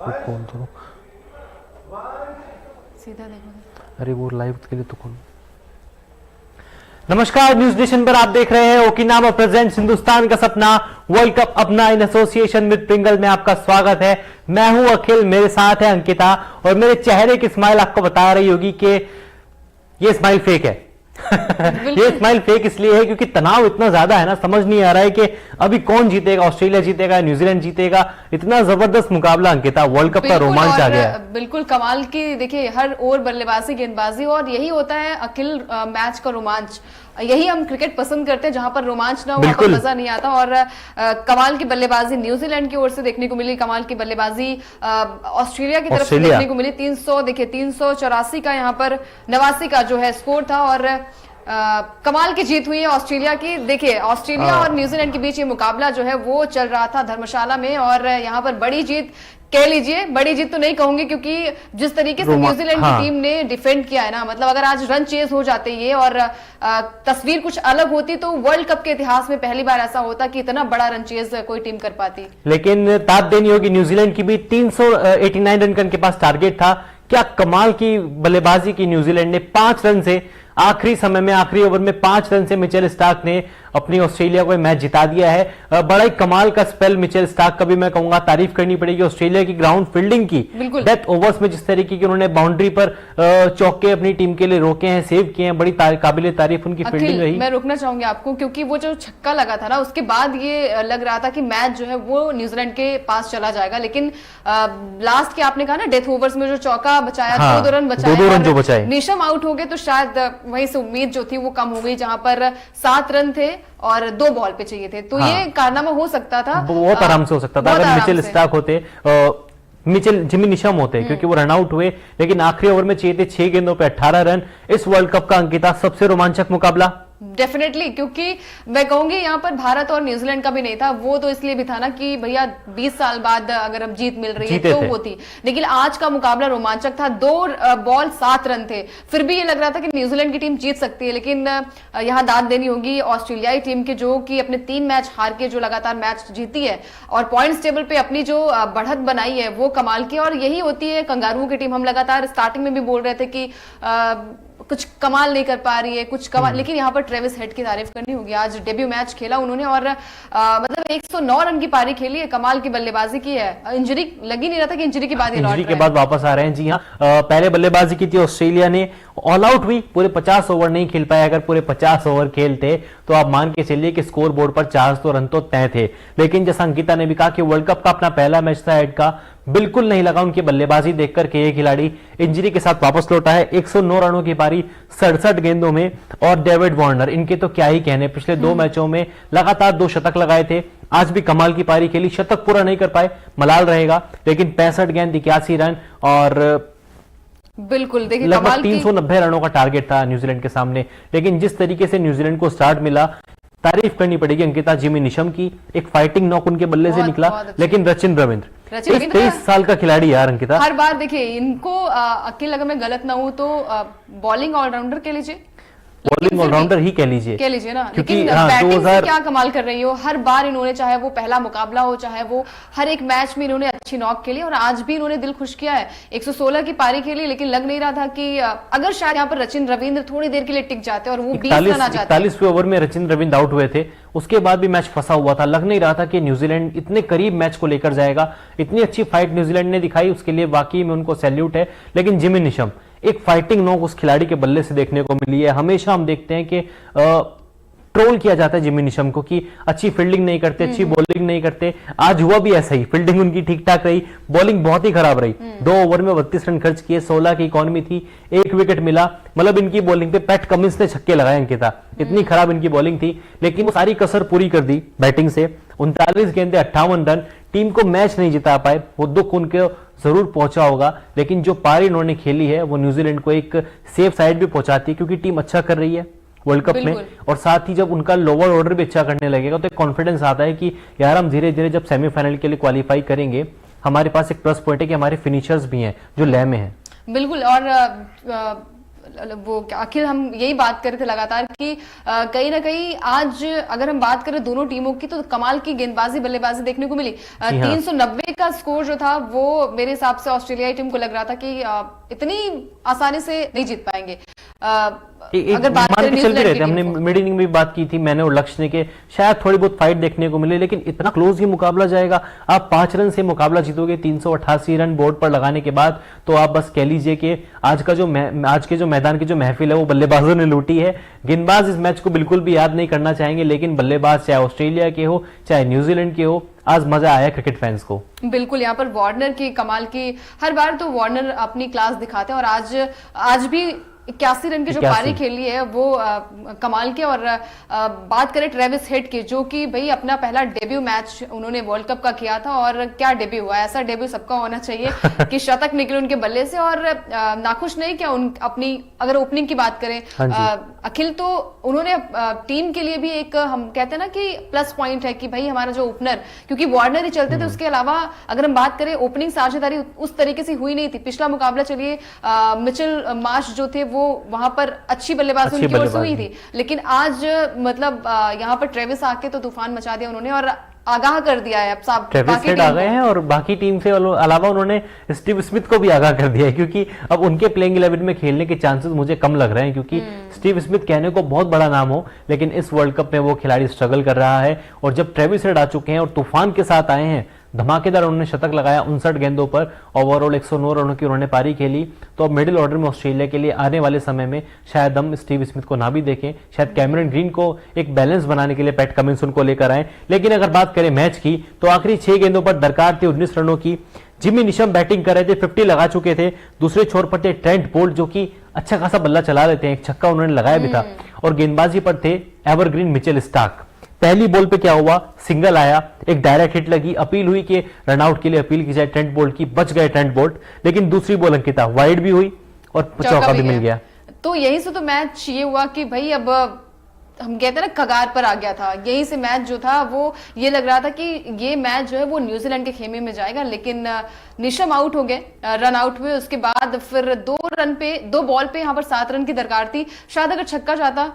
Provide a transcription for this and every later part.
कौन तो सीधा देखो। अरे वो लाइव के लिए तो कौन। नमस्कार, न्यूज नेशन पर आप देख रहे हैं ओकिनावा प्रेजेंट्स हिंदुस्तान का सपना वर्ल्ड कप अपना इन एसोसिएशन विद प्रिंगल में आपका स्वागत है। मैं हूं अखिल, मेरे साथ है अंकिता और मेरे चेहरे की स्माइल आपको बता रही होगी कि ये स्माइल फेक है। ये स्माइल फेक इसलिए है क्योंकि तनाव इतना ज्यादा है ना, समझ नहीं आ रहा है कि अभी कौन जीतेगा, ऑस्ट्रेलिया जीतेगा, न्यूजीलैंड जीतेगा। इतना जबरदस्त मुकाबला अंकिता, वर्ल्ड कप का रोमांच आ गया। बिल्कुल कमाल की, देखिए हर ओवर बल्लेबाजी गेंदबाजी, और यही होता है अखिल मैच का रोमांच। यही हम क्रिकेट पसंद करते हैं, जहां पर रोमांच ना हो वहां पर मजा नहीं आता। और कमाल की बल्लेबाजी न्यूजीलैंड की ओर से देखने को मिली, कमाल की बल्लेबाजी ऑस्ट्रेलिया की तरफ से देखने को मिली। 300 देखिए 384 का यहाँ पर 89 का जो है स्कोर था और कमाल की जीत हुई है ऑस्ट्रेलिया की। देखिए ऑस्ट्रेलिया और न्यूजीलैंड के बीच ये मुकाबला जो है वो चल रहा था धर्मशाला में, और यहाँ पर बड़ी जीत कह लीजिए, बड़ी जीत तो नहीं कहूंगी क्योंकि जिस तरीके से न्यूजीलैंड की टीम ने डिफेंड किया है ना, मतलब अगर आज रन चेज हो जाते ये और तस्वीर कुछ अलग होती तो वर्ल्ड कप के इतिहास में पहली बार ऐसा होता कि इतना बड़ा रन चेज कोई टीम कर पाती। लेकिन ताब देनी होगी न्यूजीलैंड की भी। 389 रन का इनके पास टारगेट था। क्या कमाल की बल्लेबाजी की न्यूजीलैंड ने। 5 रन से आखिरी समय में, आखिरी ओवर में 5 रन से मिचेल स्टार्क ने अपनी ऑस्ट्रेलिया को मैच जिता दिया है। बड़ा ही कमाल का स्पेल मिचेल स्टार्क का भी मैं कहूंगा तारीफ करनी पड़ेगी ऑस्ट्रेलिया की ग्राउंड फील्डिंग की। डेथ ओवर्स में जिस तरीके की उन्होंने बाउंड्री पर चौके अपनी टीम के लिए रोके हैं, सेव किए हैं, बड़ी काबिले तारीफ उनकी फील्डिंग रही। मैं रोकना चाहूंगी आपको क्योंकि वो जो छक्का लगा था ना, उसके बाद ये लग रहा था कि मैच जो है वो न्यूजीलैंड के पास चला जाएगा, लेकिन लास्ट के आपने कहा ना डेथ ओवर्स में जो चौका बचाया, 2 रन बचाए, निशम आउट हो गए तो शायद वहीं से उम्मीद जो थी वो कम हो गई, जहां पर 7 रन थे और 2 बॉल पे चाहिए थे। तो ये कारनामा हो सकता था, बहुत आराम से हो सकता था अगर मिचेल स्टार्क होते, मिचेल जिमी निशम होते, क्योंकि वो रन आउट हुए। लेकिन आखिरी ओवर में चाहिए थे 6 गेंदों पे 18 रन। इस वर्ल्ड कप का अंकिता सबसे रोमांचक मुकाबला डेफिनेटली, क्योंकि मैं कहूंगी यहाँ पर भारत और न्यूजीलैंड का भी नहीं था, वो तो इसलिए भी था ना कि भैया 20 साल बाद अगर अब जीत मिल रही है तो वो थी। लेकिन आज का मुकाबला रोमांचक था। 2 बॉल 7 रन थे, फिर भी ये लग रहा था कि न्यूजीलैंड की टीम जीत सकती है। लेकिन यहाँ दाद देनी होगी ऑस्ट्रेलियाई टीम के, जो कि अपने 3 मैच हार के जो लगातार मैच जीती है और पॉइंट्स टेबल पे अपनी जो बढ़त बनाई है वो कमाल की। और यही होती है कंगारुओं की टीम। हम लगातार स्टार्टिंग में भी बोल रहे थे कि कुछ कमाल नहीं कर पा रही है, कुछ कमाल, लेकिन यहाँ पर ट्रेविस हेड की तारीफ करनी होगी। आज डेब्यू मैच खेला उन्होंने और मतलब 109 रन की पारी खेली है, कमाल की बल्लेबाजी की है। इंजरी लगी नहीं रहा था कि इंजरी के बाद इंजरी के बाद वापस आ रहे हैं। जी हाँ, पहले बल्लेबाजी की थी ऑस्ट्रेलिया ने, ऑल आउट हुई, पूरे 50 ओवर नहीं खेल पाए। अगर पूरे 50 ओवर खेलते तो आप मान के चलिए कि स्कोर बोर्ड पर 400 रन तो तय थे। लेकिन जैसा अंकिता ने भी कहा कि वर्ल्ड कप का अपना पहला मैच था हेड का, बिल्कुल नहीं लगा उनकी बल्लेबाजी देखकर के ये खिलाड़ी इंजरी के साथ वापस लौटा है। 109 रनों की पारी 67 गेंदों में। और डेविड वार्नर, इनके तो क्या ही कहने, पिछले 2 मैचों में लगातार 2 शतक लगाए थे। आज भी कमाल की पारी खेली, शतक पूरा नहीं कर पाए, मलाल रहेगा, लेकिन 65 गेंद 81 रन और बिल्कुल देखिए लगभग 390 रनों का टारगेट था न्यूजीलैंड के सामने। लेकिन जिस तरीके से न्यूजीलैंड को स्टार्ट मिला, तारीफ करनी पड़ेगी अंकिता जिमी निशम की। एक फाइटिंग नॉक उनके बल्ले से निकला। लेकिन रचिन रविंद्र 23 साल का खिलाड़ी यार अंकिता, हर बार देखिए इनको अकेले, अगर मैं गलत ना हूं तो बॉलिंग ऑलराउंडर कह लीजिए, बॉलिंग ऑलराउंडर ही कह लीजिए ना, क्योंकि लेकिन बैटिंग से क्या कमाल कर रही हो। हर बार इन्होंने, चाहे वो पहला मुकाबला हो, चाहे वो हर एक मैच में इन्होंने अच्छी नॉक खेली और आज भी इन्होंने दिल खुश किया है। 116 की पारी खेली, लेकिन लग नहीं रहा था कि अगर शायद यहाँ पर रचिन रविंद्र थोड़ी देर के लिए टिक जाते और वो 20 रन आ जाते। 41वें ओवर में रचिन रविंद्र आउट हुए थे, उसके बाद भी मैच फंसा हुआ था। लग नहीं रहा था कि न्यूजीलैंड इतने करीब मैच को लेकर जाएगा। इतनी अच्छी फाइट न्यूजीलैंड ने दिखाई, उसके लिए वाकई में उनको सैल्यूट है। लेकिन जिमी निशम, एक फाइटिंग नॉक उस खिलाड़ी के बल्ले से देखने को मिली है। हमेशा हम देखते हैं कि ट्रोल किया जाता है जिमी निशम को कि अच्छी फील्डिंग नहीं करते, अच्छी बॉलिंग नहीं करते। आज हुआ भी ऐसा ही, फील्डिंग उनकी ठीक ठाक रही, बॉलिंग बहुत ही खराब रही। 2 ओवर में 32 रन खर्च किए, 16 की इकॉनमी थी, 1 विकेट मिला। मतलब इनकी बॉलिंग पे पैट कमिंस ने छक्के लगाए अंकिता, इतनी खराब इनकी बॉलिंग थी। लेकिन वो सारी कसर पूरी कर दी बैटिंग से। 39 गेंदे 58 रन, टीम को मैच नहीं जिता पाए, वो दुख उनको जरूर पहुंचा होगा। लेकिन जो पारी उन्होंने खेली है वो न्यूजीलैंड को एक सेफ साइड भी पहुंचाती है, क्योंकि टीम अच्छा कर रही है वर्ल्ड कप में। और साथ ही जब उनका लोअर ऑर्डर भी अच्छा करने लगेगा तो एक कॉन्फिडेंस आता है कि यार हम धीरे धीरे जब सेमीफाइनल के लिए क्वालिफाई करेंगे, हमारे पास एक प्लस पॉइंट है कि हमारे फिनिशर्स भी हैं जो लय में हैं। बिल्कुल। और वो अखिल हम यही बात कर रहे थे लगातार कि कहीं ना कहीं आज अगर हम बात करें दोनों टीमों की तो कमाल की गेंदबाजी बल्लेबाजी देखने को मिली। 390 का स्कोर जो था वो मेरे हिसाब से ऑस्ट्रेलियाई टीम को लग रहा था कि इतनी आसानी से नहीं जीत पाएंगे। अगर बात करें चलते रहते, हमने मिड इनिंग में भी बात की थी, मैंने और लक्ष्य ने के शायद थोड़ी बहुत फाइट देखने को मिले, लेकिन इतना क्लोज ये मुकाबला जाएगा। आप 5 रन से मुकाबला जीतोगे 388 रन बोर्ड पर लगाने के बाद, तो आप बस कह लीजिए कि आज के जो मैदान की जो महफिल है वो बल्लेबाजों ने लूटी है। गेंदबाज इस मैच को बिल्कुल भी याद नहीं करना चाहेंगे, लेकिन बल्लेबाज चाहे ऑस्ट्रेलिया के हो चाहे न्यूजीलैंड के हो, आज मजा आया क्रिकेट फैंस को। बिल्कुल, यहाँ पर वार्नर की कमाल की, हर बार तो वार्नर अपनी क्लास दिखाते हैं और आज भी 81 रन की जो पारी खेली है वो कमाल के। और बात करें ट्रेविस हेड की, जो कि भाई अपना पहला डेब्यू मैच उन्होंने वर्ल्ड कप का किया था और क्या डेब्यू हुआ, ऐसा डेब्यू सबका होना चाहिए कि शतक निकले उनके बल्ले से। और नाखुश नहीं क्या अपनी अगर ओपनिंग की बात करें अखिल, तो उन्होंने टीम के लिए भी एक, हम कहते हैं ना कि प्लस पॉइंट है कि भाई हमारा जो ओपनर, क्योंकि वार्नर ही चलते थे, उसके अलावा अगर हम बात करें ओपनिंग साझेदारी उस तरीके से हुई नहीं थी। पिछला मुकाबला चलिए मिचेल मार्श जो थे वो वहां पर अच्छी बल्लेबाजी उनकी ओर से हुई थी, लेकिन आज मतलब यहाँ पर ट्रेविस आके तो तूफान मचा दिया उन्होंने और आगाह कर दिया है। अब सब ट्रेविस हेड आ गए हैं और बाकी टीम से अलावा उन्होंने स्टीव स्मिथ को भी आगाह कर दिया है, क्योंकि अब उनके प्लेइंग 11 में खेलने के चांसेस मुझे कम लग रहे हैं, क्योंकि स्टीव स्मिथ कहने को बहुत बड़ा नाम हो, लेकिन इस वर्ल्ड कप में वो खिलाड़ी स्ट्रगल कर रहा है। और जब ट्रेविस हेड आ चुके हैं और तूफान के साथ आए हैं, धमाकेदार उन्होंने शतक लगाया 59 गेंदों पर, ओवरऑल 109 रनों की उन्होंने पारी खेली, तो अब मिडिल ऑर्डर में ऑस्ट्रेलिया के लिए आने वाले समय में शायद हम स्टीव स्मिथ को ना भी देखें, शायद कैमरन ग्रीन को एक बैलेंस बनाने के लिए पैट कमिंस उनको लेकर आए। लेकिन अगर बात करें मैच की, तो आखिरी 6 गेंदों पर दरकार थी 19 रनों की। जिमी निशम बैटिंग कर रहे थे, 50 लगा चुके थे। दूसरे छोर पर थे ट्रेंट बोल्ट, जो कि अच्छा खासा बल्ला चला लेते हैं, एक छक्का उन्होंने लगाया भी था। और गेंदबाजी पर थे एवरग्रीन मिचेल स्टार्क। पहली बॉल पे क्या हुआ, सिंगल आया, एक डायरेक्ट हिट लगी, अपील हुई कि रनआउट के लिए अपील की जाए ट्रेंट बोल्ट की, बच गए ट्रेंट बोल्ट। लेकिन दूसरी बॉल अंकिता वाइड भी हुई और चौका भी मिल गया। तो यहीं से तो मैच ये हुआ कि भाई अब हम कहते हैं ना कगार पर आ गया था। यहीं से मैच जो था वो ये लग रहा था कि ये मैच जो है वो न्यूजीलैंड के खेमे में जाएगा, लेकिन निशम आउट हो गए, रन आउट हुए। उसके बाद फिर 2 बॉल पे यहाँ पर 7 रन की दरकार थी। शायद अगर छक्का जाता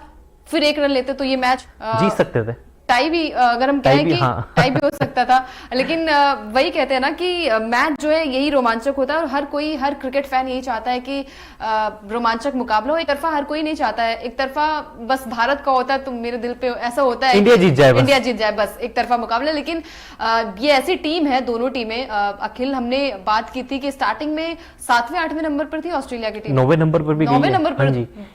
फिर 1 रन लेते तो ये मैच जीत सकते थे। टाई भी, अगर हम कहें कि टाई भी हो सकता था, लेकिन वही कहते हैं ना कि मैच जो है यही रोमांचक होता है और हर क्रिकेट फैन यही चाहता है कि रोमांचक मुकाबला हो। एक तरफा हर कोई नहीं चाहता है, एक तरफा बस भारत का होता है तो मेरे दिल पे ऐसा होता है इंडिया जीत जाए बस एक तरफा मुकाबला। लेकिन ये ऐसी टीम है, दोनों टीमें, अखिल हमने बात की थी कि स्टार्टिंग में 7वें-8वें नंबर पर थी ऑस्ट्रेलिया की टीम, 9वें नंबर पर भी 9वें नंबर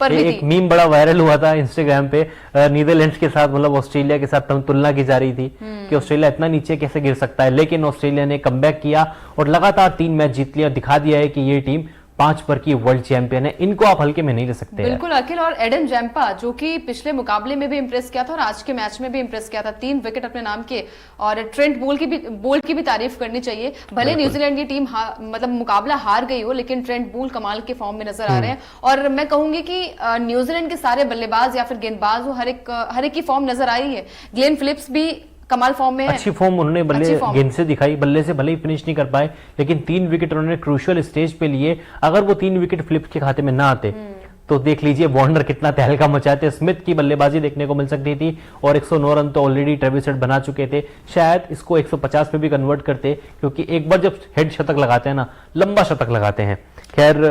पर भी एक मीम बड़ा वायरल हुआ था इंस्टाग्राम पे, नीदरलैंड्स के साथ, मतलब ऑस्ट्रेलिया के साथ तुलना की जा रही थी कि ऑस्ट्रेलिया इतना नीचे कैसे गिर सकता है। लेकिन ऑस्ट्रेलिया ने कमबैक किया और लगातार 3 मैच जीत लिया, दिखा दिया है कि ये टीम 5 पर की वर्ल्ड चैंपियन है। इनको आप हल्के में नहीं ले सकते। बिल्कुल अखिल, और एडम जैम्पा जो कि पिछले मुकाबले में भी इंप्रेस किया था और आज के मैच में भी इंप्रेस किया था, 3 विकेट अपने नाम के। और ट्रेंट बोल्ट की भी तारीफ करनी चाहिए। भले न्यूजीलैंड की टीम मतलब मुकाबला हार गई हो, लेकिन ट्रेंट बोल्ट कमाल के फॉर्म में नजर आ रहे हैं। और मैं कहूंगी कि न्यूजीलैंड के सारे बल्लेबाज या फिर गेंदबाज हर एक की फॉर्म नजर आ रही है। ग्लेन फिलिप्स भी कमाल फॉर्म में है, अच्छी फॉर्म उन्होंने गेंद से दिखाई, बल्ले से भले ही फिनिश नहीं कर पाए, लेकिन 3 विकेट उन्होंने क्रूशियल स्टेज पे लिए। अगर वो 3 विकेट फिलिप्स के खाते में ना आते तो देख लीजिए वार्नर कितना तहलका मचाते। स्मिथ की बल्लेबाजी देखने को मिल सकती थी और 109 रन तो ऑलरेडी ट्रेविस हेड बना चुके थे। शायद इसको 150 पे भी कन्वर्ट करते, क्योंकि एक बार जब हेड शतक लगाते हैं ना, लंबा शतक लगाते हैं। खैर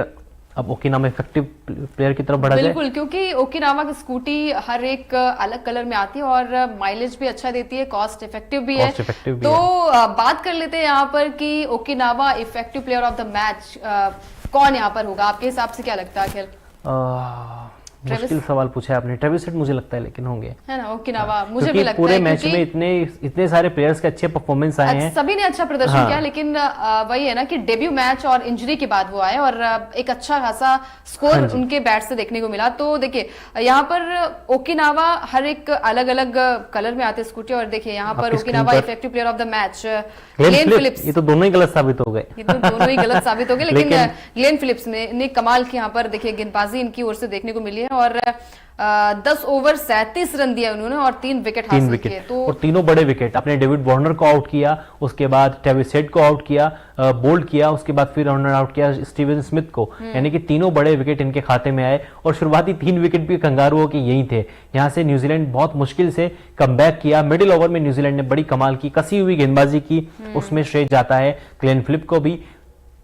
अब ओकिनावा इफेक्टिव प्लेयर की तरफ बढ़ा जाए। बिल्कुल, क्योंकि ओकिनावा की स्कूटी हर एक अलग कलर में आती है और माइलेज भी अच्छा देती है, कॉस्ट इफेक्टिव भी है। तो बात कर लेते हैं यहाँ पर कि Okinawa effective player of the match कौन यहाँ पर होगा, आपके हिसाब से क्या लगता है अखिल? मुश्किल सवाल पूछा है आपने। ट्रेविस हेड मुझे लगता है लेकिन होंगे, है ना, ओकिनावा मुझे भी लगता है, पूरे मैच में इतने सारे प्लेयर्स के अच्छे परफॉर्मेंस आए हैं, सभी ने अच्छा प्रदर्शन किया। लेकिन वही है ना कि डेब्यू मैच और इंजरी के बाद वो आए और एक अच्छा खासा स्कोर उनके बैट से देखने को मिला। तो देखिए यहाँ पर ओकिनावा हर एक अलग अलग कलर में आते स्कूटी, और देखिए यहाँ पर Okinawa effective player of the match Glenn Phillips. ये तो दोनों ही गलत साबित हो गए, लेकिन ग्लेन फिलिप्स ने कमाल की यहाँ पर देखिए गेंदबाजी इनकी ओर से देखने को मिली है। और 10 ओवर 37 रन दिया उन्होंने और 3 विकेट हासिल किए। तो और तीनों बड़े विकेट, अपने डेविड वार्नर को आउट किया, उसके बाद ट्रेविस हेड को आउट किया, बोल्ड किया, उसके बाद फिर रनर आउट किया स्टीवन स्मिथ को, यानी कि तीनों बड़े विकेट इनके खाते में आए। और शुरुआती 3 विकेट भी कंगारुओं के यही थे। यहां से न्यूजीलैंड बहुत मुश्किल से कमबैक किया। मिडिल ओवर में न्यूजीलैंड ने बड़ी कमाल की कसी हुई गेंदबाजी की, उसमें श्रेय जाता है ग्लेन फिलिप को भी।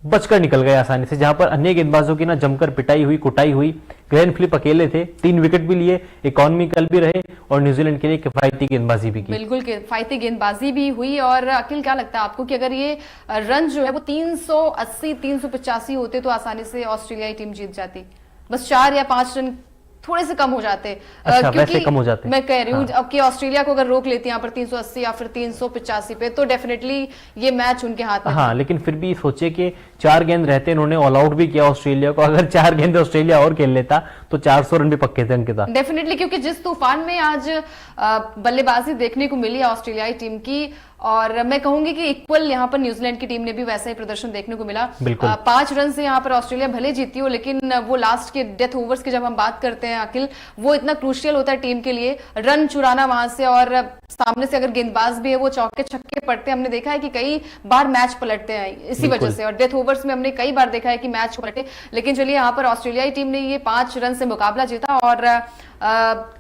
बचकर निकल गए आसानी से, जहां पर अन्य गेंदबाजों की ना जमकर पिटाई हुई, कुटाई हुई। ग्लेन फिलिप अकेले थे, 3 विकेट भी लिए, इकोनॉमिकल भी रहे और न्यूजीलैंड के लिए किफायती गेंदबाजी भी की। बिल्कुल किफायती गेंदबाजी भी हुई। और अखिल, क्या लगता है आपको कि अगर ये रन जो है वो 380 385 होते तो आसानी से ऑस्ट्रेलियाई टीम जीत जाती? बस 4 या 5 रन थोड़े से कम हो जाते। अच्छा, वैसे कम हो जाते। मैं कह रही हूँ अब कि ऑस्ट्रेलिया को अगर रोक लेती यहाँ पर 380 या फिर 385 पे, तो डेफिनेटली ये मैच उनके हाथ में। हाँ, लेकिन फिर भी सोचे कि 4 गेंद रहते, इन्होंने ऑल आउट भी किया ऑस्ट्रेलिया को। अगर 4 गेंद ऑस्ट्रेलिया और खेल लेता तो 400 रन भी पक्के थे अंकिता। डेफिनेटली, क्योंकि जिस तूफान में आज बल्लेबाजी देखने को मिली ऑस्ट्रेलियाई टीम की, और मैं कहूंगी कि इक्वल यहाँ पर न्यूजीलैंड की टीम ने भी वैसा ही प्रदर्शन देखने को मिला। 5 रन से यहाँ पर ऑस्ट्रेलिया भले जीती हो, लेकिन वो लास्ट के डेथ ओवर्स की जब हम बात करते हैं अखिल, वो इतना क्रूशियल होता है टीम के लिए। रन चुराना वहां से, और सामने से अगर गेंदबाज भी है वो चौके छक्के पड़ते हैं। हमने देखा है कि कई बार मैच पलटते हैं इसी वजह से, और डेथ ओवर्स में हमने कई बार देखा है कि मैच पलटे। लेकिन चलिए, यहाँ पर ऑस्ट्रेलियाई टीम ने ये 5 रन से मुकाबला जीता और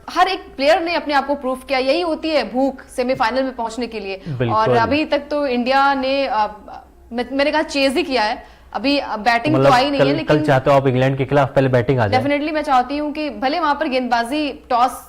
हर एक प्लेयर ने अपने आप को प्रूव किया। यही होती है भूख सेमीफाइनल में पहुंचने के लिए। और अभी तक तो इंडिया ने मैंने कहा चेज ही किया है, अभी बैटिंग तो आई नहीं है। लेकिन कल चाहते हो आप इंग्लैंड के खिलाफ पहले बैटिंग आ जाए? डेफिनेटली मैं चाहती हूँ कि भले वहां पर गेंदबाजी टॉस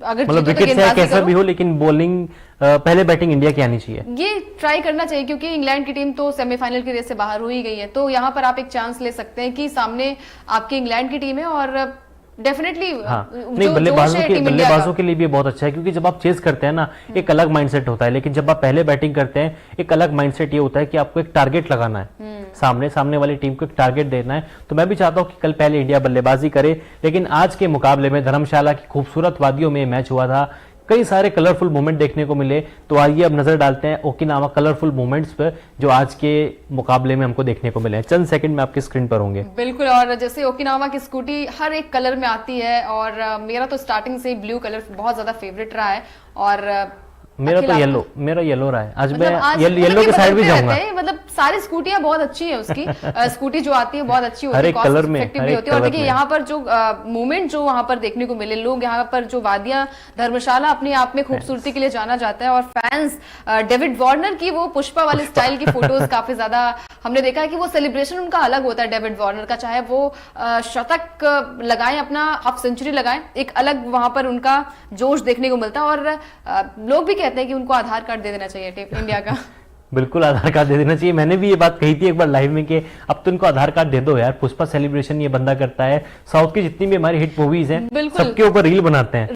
अगर मतलब विकेट से कैसा भी हो, लेकिन बॉलिंग पहले बैटिंग इंडिया की आनी चाहिए। ये ट्राई करना चाहिए, क्योंकि इंग्लैंड की टीम तो सेमीफाइनल की रेस से बाहर हो ही गई है। तो यहाँ पर आप एक चांस ले सकते हैं कि सामने आपकी इंग्लैंड की टीम है, और डेफिनेटली नहीं, बल्लेबाजों के लिए भी बहुत अच्छा है, क्योंकि जब आप चेस करते हैं ना, एक अलग माइंडसेट होता है। लेकिन जब आप पहले बैटिंग करते हैं, एक अलग माइंडसेट ये होता है कि आपको एक टारगेट लगाना है, सामने वाली टीम को एक टारगेट देना है। तो मैं भी चाहता हूं कि कल पहले इंडिया बल्लेबाजी करे। लेकिन आज के मुकाबले में धर्मशाला की खूबसूरत वादियों में मैच हुआ था, कई सारे कलरफुल मोमेंट देखने को मिले। तो आइए अब नजर डालते हैं ओकिनावा कलरफुल मोमेंट्स पर, जो आज के मुकाबले में हमको देखने को मिले हैं। चंद सेकंड में आपकी स्क्रीन पर होंगे। बिल्कुल, और जैसे ओकिनावा की स्कूटी हर एक कलर में आती है, और मेरा तो स्टार्टिंग से ही ब्लू कलर बहुत ज्यादा फेवरेट रहा है। और मेरा तो येलो रहा है। आज मैं येलो के साइड भी जाऊंगा। मतलब सारी स्कूटियां बहुत अच्छी है उसकी। स्कूटी जो आती है बहुत अच्छी होती है, कॉस्ट इफेक्टिव भी होती है। और देखिए यहाँ पर जो मूवमेंट जो वहां पर देखने को मिले, लोग यहाँ पर जो वादियां, धर्मशाला अपने आप में खूबसूरती के लिए जाना जाता है। और फैंस डेविड वार्नर की वो पुष्पा वाले स्टाइल की फोटोज काफी ज्यादा हमने देखा है कि वो सेलिब्रेशन उनका अलग होता है डेविड वार्नर का। चाहे वो शतक लगाएं, अपना हाफ सेंचुरी लगाएं, एक अलग वहां पर उनका जोश देखने को मिलता है। और लोग भी कहते हैं कि उनको आधार कार्ड दे देना चाहिए इंडिया का। बिल्कुल आधार कार्ड दे देना चाहिए। मैंने भी ये बात कही थी एक बार लाइव में कि अब तो इनको आधार कार्ड दे दो यार। पुष्पा सेलिब्रेशन ये बंदा करता है, साउथ की जितनी भी हमारी हिट मूवीज हैं सबके ऊपर रील बनाते हैं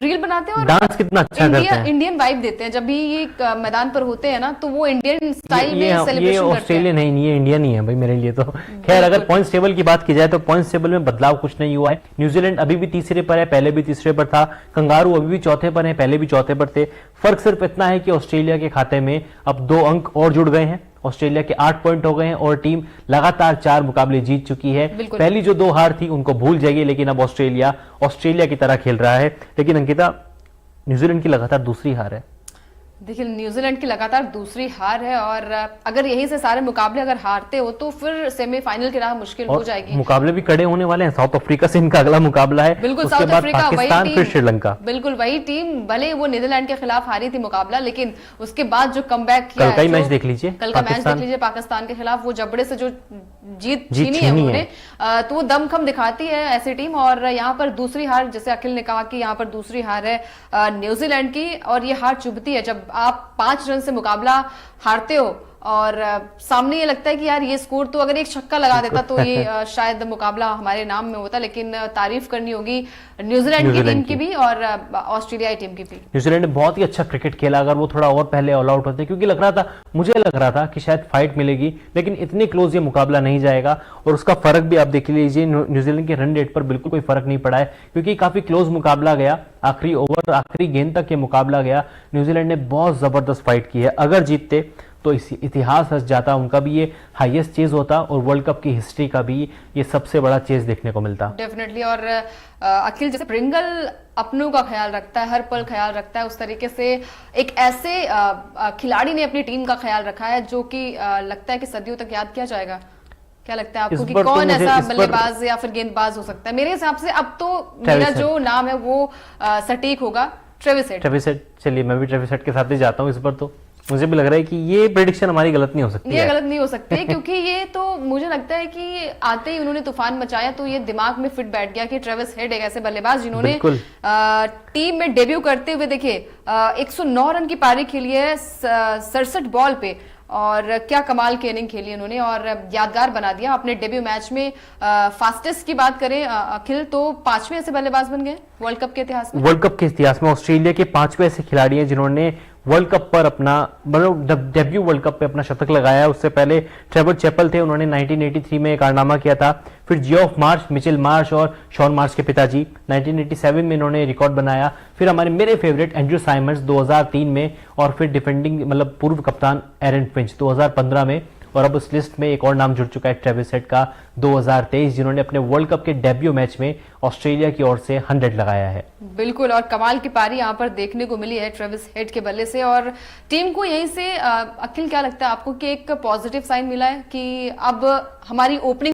और डांस कितना अच्छा करते हैं, इंडियन वाइब देते हैं। जब भी ये मैदान पर होते हैं ना, तो वो इंडियन स्टाइल में सेलिब्रेशन करते हैं। ये ऑस्ट्रेलियन है, ये इंडियन ही है भाई मेरे लिए तो। खैर, अगर पॉइंट्स टेबल की बात की जाए तो पॉइंट्स टेबल में बदलाव कुछ नहीं हुआ है। न्यूजीलैंड अभी भी तीसरे पर है, पहले भी तीसरे पर था। कंगारू अभी भी चौथे पर है, पहले भी चौथे पर थे। फर्क सिर्फ इतना है कि ऑस्ट्रेलिया के खाते में अब 2 अंक और जुड़ गए हैं। ऑस्ट्रेलिया के 8 पॉइंट हो गए हैं और टीम लगातार 4 मुकाबले जीत चुकी है। पहली जो 2 हार थी उनको भूल जाइए, लेकिन अब ऑस्ट्रेलिया की तरह खेल रहा है। लेकिन अंकिता, न्यूजीलैंड की लगातार दूसरी हार है। देखिए, न्यूजीलैंड की लगातार दूसरी हार है, और अगर यहीं से सारे मुकाबले अगर हारते हो तो फिर सेमीफाइनल की राह मुश्किल हो जाएगी। मुकाबले भी कड़े होने वाले हैं। साउथ अफ्रीका से इनका अगला मुकाबला है, बिल्कुल साउथ अफ्रीका, पाकिस्तान, फिर श्रीलंका। बिल्कुल वही टीम, भले वो नीदरलैंड के खिलाफ हारी थी मुकाबला, लेकिन उसके बाद जो कमबैक किया, कल का मैच देख लीजिए, कल का मैच देख लीजिए पाकिस्तान के खिलाफ, वो जबड़े से जो जीत छीनी है उन्होंने, तो वो दमखम दिखाती है ऐसी टीम। और यहाँ पर दूसरी हार, जैसे अखिल ने कहा कि यहाँ पर दूसरी हार है न्यूजीलैंड की, और ये हार चुभती है जब आप 5 रन से मुकाबला हारते हो और सामने ये लगता है कि यार ये स्कोर तो अगर एक छक्का लगा देता तो ये शायद मुकाबला हमारे नाम में होता। लेकिन तारीफ करनी होगी न्यूजीलैंड की टीम की भी और ऑस्ट्रेलियाई टीम की भी। न्यूजीलैंड ने बहुत ही अच्छा क्रिकेट खेला। अगर वो थोड़ा और पहले ऑल आउट होते, क्योंकि मुझे लग रहा था कि शायद फाइट मिलेगी, लेकिन इतने क्लोज ये मुकाबला नहीं जाएगा। और उसका फर्क भी आप देख लीजिए, न्यूजीलैंड के रन रेट पर बिल्कुल कोई फर्क नहीं पड़ा है, क्योंकि काफी क्लोज मुकाबला गया। आखिरी ओवर, आखिरी गेंद तक ये मुकाबला गया। न्यूजीलैंड ने बहुत जबरदस्त फाइट की है। अगर जीतते तो इस इतिहास रच जाता, उनका भी ये हाईएस्ट चेज होता और वर्ल्ड कप की हिस्ट्री का भी ये सबसे बड़ा चेज देखने को मिलता। डेफिनेटली। और अखिल, जैसे प्रिंगल अपनों का ख्याल रखता है, हर पल ख्याल रखता है, उस तरीके से एक ऐसे खिलाड़ी ने अपनी टीम का ख्याल रखा है जो कि लगता है कि सदियों तक याद किया जाएगा। क्या लगता है आपको कि कौन ऐसा बल्लेबाज या फिर गेंदबाज हो सकता है? मेरे हिसाब से अब तो मेरा जो नाम है वो सटीक होगा, ट्रेविस हेड। ट्रेविस हेड, चलिए मैं भी ट्रेविस हेड के साथ ही जाता हूँ इस पर। तो मुझे भी लग रहा है कि ये प्रेडिक्शन हमारी गलत नहीं हो सकती ये गलत नहीं हो सकती क्योंकि ये तो मुझे लगता है कि आते ही उन्होंने तूफान मचाया तो ये दिमाग में फिट बैठ गया कि ट्रेविस हेड एक ऐसे बल्लेबाज जिन्होंने टीम में डेब्यू करते हुए देखिए 109 रन की पारी खेली है 67 बॉल पे, और क्या कमाल की इनिंग खेली उन्होंने और यादगार बना दिया अपने डेब्यू मैच में। फास्टेस्ट की बात करें अखिल, तो 5वें ऐसे बल्लेबाज बन गए वर्ल्ड कप के इतिहास में। वर्ल्ड कप के इतिहास में ऑस्ट्रेलिया के 5वें ऐसे खिलाड़ी हैं जिन्होंने वर्ल्ड कप पर अपना मतलब डेब्यू वर्ल्ड कप पे अपना शतक लगाया। उससे पहले ट्रेवर चैपल थे, उन्होंने 1983 में कारनामा किया था। फिर जियोफ मार्श, मिचेल मार्श और शॉन मार्श के पिताजी 1987 में इन्होंने रिकॉर्ड बनाया। फिर हमारे मेरे फेवरेट एंड्रयू साइमंड्स 2003 में, और फिर डिफेंडिंग मतलब पूर्व कप्तान एरन फिंच 2015 में, और अब उस लिस्ट में एक और नाम जुड़ चुका है ट्रेविस हेड का 2023, जिन्होंने अपने वर्ल्ड कप के डेब्यू मैच में ऑस्ट्रेलिया की ओर से 100 लगाया है। बिल्कुल, और कमाल की पारी यहाँ पर देखने को मिली है ट्रेविस हेड के बल्ले से। और टीम को यहीं से अखिल क्या लगता है आपको कि एक पॉजिटिव साइन मिला है कि अब हमारी ओपनिंग